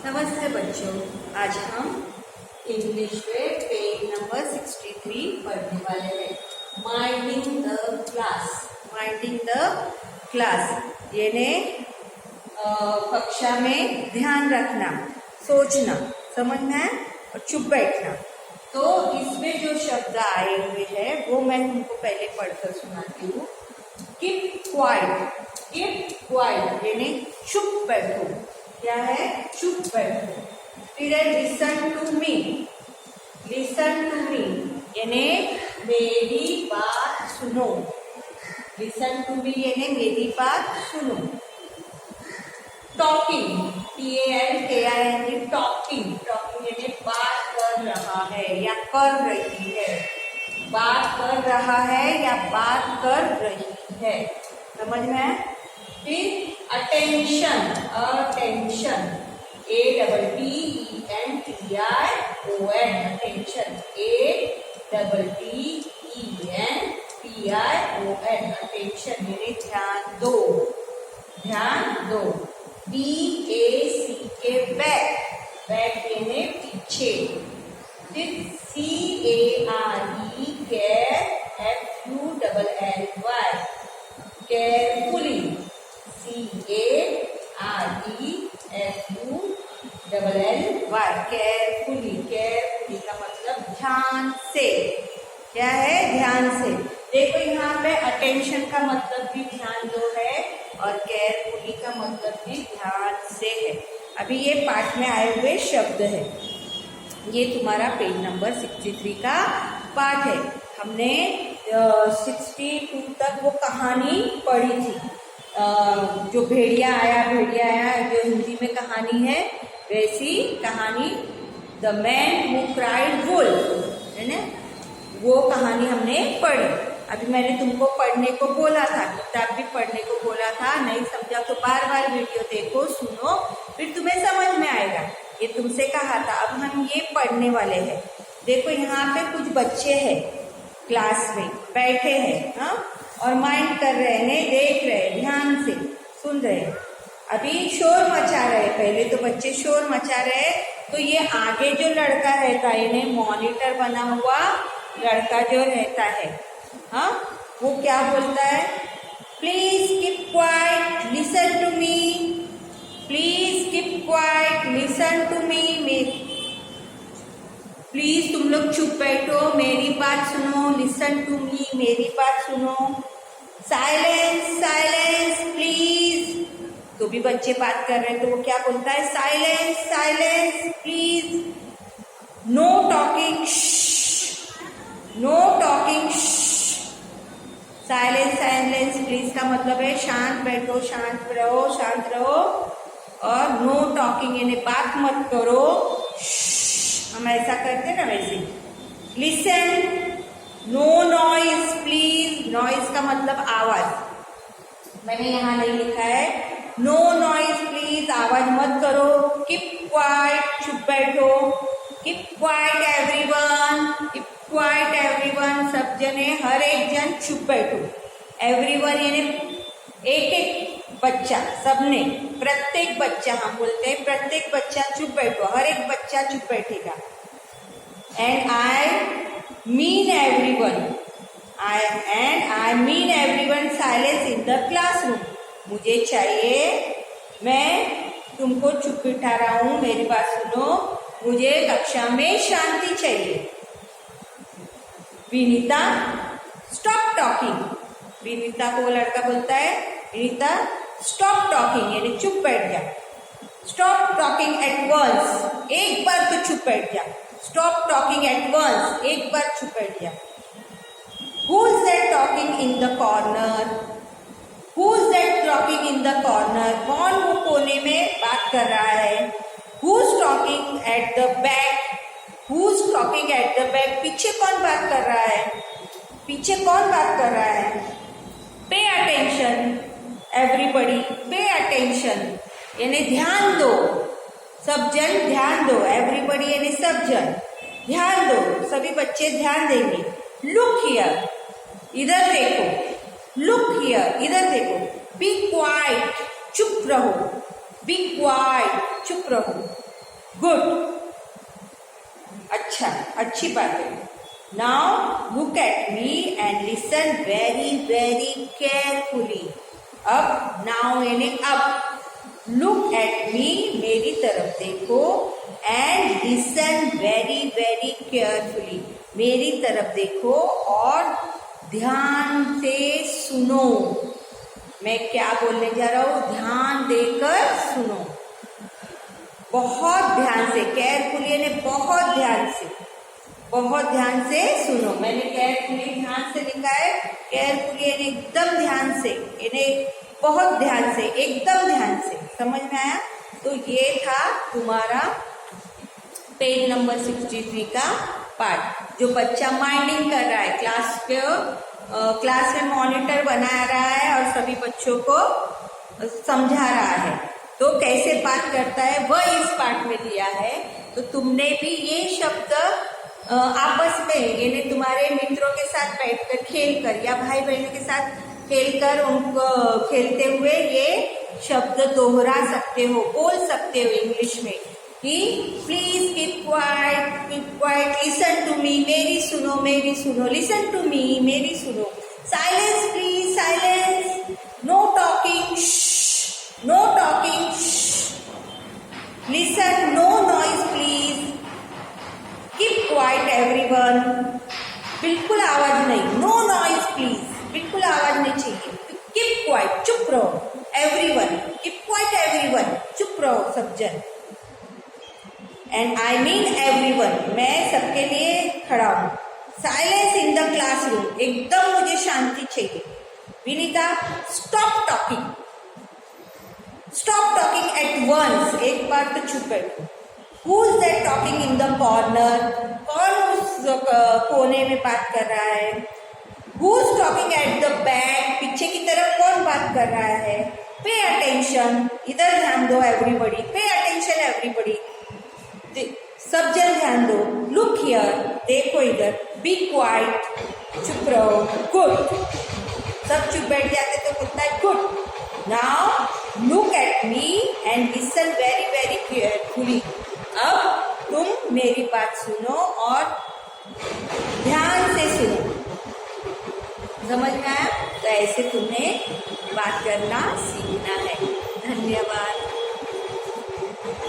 नमस्ते बच्चों, आज हम इंग्लिश में पेज नंबर 63 पढ़ने वाले हैं। Minding the class. Minding the class यानी कक्षा में ध्यान रखना, सोचना, समझना और चुप बैठना। तो इसमें जो शब्द आए हुए हैं वो मैं तुमको पहले पढ़कर सुनाती हूँ। कीप क्वाइट, कीप क्वाइट यानी चुप बैठो। क्या है? चुप बैठो। फिर है listen to me, listen to me यानी मेरी बात सुनो। लिसन टू मी यानी मेरी बात सुनो। टॉकिंग, TALKING, टॉकिंग, टॉकिंग यानी बात कर रहा है या कर रही है। बात कर रहा है या बात कर रही है, समझ में है? फिर attention, attention, ATTENTION, attention, ATTENTION, attention यानी ध्यान दो, ध्यान दो। BACK, बैक, बैक यानी पीछे। फिर CARE, care, FULLY, carefully, CAREFULLY, carefully, carefully का मतलब ध्यान से। क्या है? ध्यान से। देखो यहाँ पे अटेंशन का मतलब भी ध्यान दो है और केयरफुली का मतलब भी ध्यान से है। अभी ये पाठ में आए हुए शब्द है। ये तुम्हारा पेज नंबर 63 का पाठ है। हमने 62 तक वो कहानी पढ़ी थी, जो भेड़िया आया जो हिंदी में कहानी है, वैसी कहानी the man who cried wolf है ना, वो कहानी हमने पढ़ी। अभी मैंने तुमको पढ़ने को बोला था, किताब भी पढ़ने को बोला था, नहीं समझा तो बार बार वीडियो देखो, सुनो, फिर तुम्हें समझ में आएगा। ये तुमसे कहा था। अब हम ये पढ़ने वाले हैं। देखो यहाँ पे कुछ बच्चे हैं, क्लास में बैठे हैं, हाँ, और माइंड कर रहे हैं, देख रहे हैं, ध्यान से सुन रहे हैं। अभी शोर मचा रहे हैं, पहले तो बच्चे शोर मचा रहे हैं। तो ये आगे जो लड़का रहता है, इन्हें मॉनिटर बना हुआ लड़का जो रहता है, हाँ, वो क्या बोलता है? Please keep quiet, listen to me, please keep quiet, listen to me, please तुम लोग चुप बैठो, मेरी बात सुनो, लिसन टू मी, मेरी बात सुनो। Silence, silence please. तो भी बच्चे बात कर रहे हैं तो वो क्या बोलता है? Silence, silence please. No talking, no talking. Silence, silence please का मतलब है शांत बैठो, शांत रहो, शांत रहो। और नो टॉकिंग यानी बात मत करो, हम ऐसा करते ना वैसे। Listen, no noise please. Noise का मतलब आवाज, मैंने यहाँ नहीं लिखा है। नो नॉइज प्लीज, आवाज मत करो। कीप क्वाइट, चुप बैठो। Keep quiet everyone, keep quiet everyone, सब जने, हर एक जन चुप बैठो। एवरीवन यानी एक एक बच्चा, सबने, प्रत्येक बच्चा, हम बोलते हैं प्रत्येक बच्चा चुप बैठो, हर एक बच्चा चुप बैठेगा। And I mean everyone, I mean everyone silence in the classroom. मुझे चाहिए, मैं तुमको चुप बिठा रहा हूँ, मेरी बात सुनो, मुझे कक्षा में शांति चाहिए। विनीता स्टॉप टॉकिंग, विनीता को वो लड़का बोलता है, विनीता स्टॉप टॉकिंग यानी चुप बैठ जा। स्टॉप टॉकिंग एट वंस, एक बार तो चुप बैठ जा। स्टॉप टॉकिंग एट वंस, एक बार चुप बैठ जा। Who is that talking in the corner, who is that talking in the corner, कौन वो कोने में बात कर रहा है। Who is talking at the back, who is talking at the back, पीछे कौन बात कर रहा है, पीछे कौन बात कर रहा है। Pay attention everybody, pay attention यानी ध्यान दो, सब जन ध्यान दो। एवरीबडी यानी सब जन ध्यान दो, सभी बच्चे ध्यान देंगे। लुक हियर, इधर देखो। लुक हियर, इधर देखो। बी क्वाइट, चुप रहो। बी क्वाइट, चुप रहो। गुड, अच्छा, अच्छी बात है। Now look at me and listen very very carefully. अब नाउ यानी अब लुक एट मी, मेरी तरफ देखो, and listen very very carefully, मेरी तरफ देखो और ध्यान से सुनो। मैं क्या बोलने जा रहा हूँ, ध्यान देकर सुनो, बहुत ध्यान से। केयरफुली यानी बहुत ध्यान से, बहुत ध्यान से सुनो। मैंने केयरफुली ध्यान से लिखा है, केयरफुली यानी एकदम ध्यान से, यानी बहुत ध्यान से, एकदम ध्यान से। समझ में आया? तो ये था तुम्हारा पेज नंबर 63 का पार्ट। जो बच्चा माइंडिंग कर रहा है, क्लास में मॉनिटर बना रहा है और सभी बच्चों को समझा रहा है, तो कैसे बात करता है वह इस पार्ट में दिया है। तो तुमने भी ये शब्द आपस में यानी तुम्हारे मित्रों के साथ बैठकर खेलकर या भाई बहनों के साथ खेलकर उनको खेलते हुए ये शब्द दोहरा सकते हो, बोल सकते हो इंग्लिश में कि please keep quiet, listen to me, मेरी सुनो, मेरी सुनो, लिसन टू मी, मेरी सुनो, silence please, silence, no talking, no talking, listen, no noise please, keep quiet everyone, बिल्कुल आवाज नहीं, नो नॉइज प्लीज, बिल्कुल आवाज नहीं चाहिए, कीप क्वाइट, चुप रहो, एवरीवन, कीप क्वाइट एवरीवन, चुप रहो सब जन, एंड आई मीन एवरीवन, मैं सबके लिए खड़ा हूं, साइलेंस इन द क्लासरूम, एकदम मुझे शांति चाहिए, Vinita stop talking, stop talking at once, एक बार तो चुप बैठो, who is that talking in the corner, कौन उस कोने में बात कर रहा है, who is talking at the back, पीछे की तरफ कौन बात कर रहा है, पे अटेंशन, इधर ध्यान दो एवरीबॉडी, पे अटेंशन एवरीबॉडी, सब जन ध्यान दो, लुक हियर, देखो इधर, बी क्वाइट, चुप रहो, गुड, सब चुप बैठ जाते तो बोलता है good, now look at me and listen very very carefully, अब तुम मेरी बात सुनो और ध्यान से सुनो। समझ में आया? तो ऐसे तुम्हें बात करना सीखना है। धन्यवाद।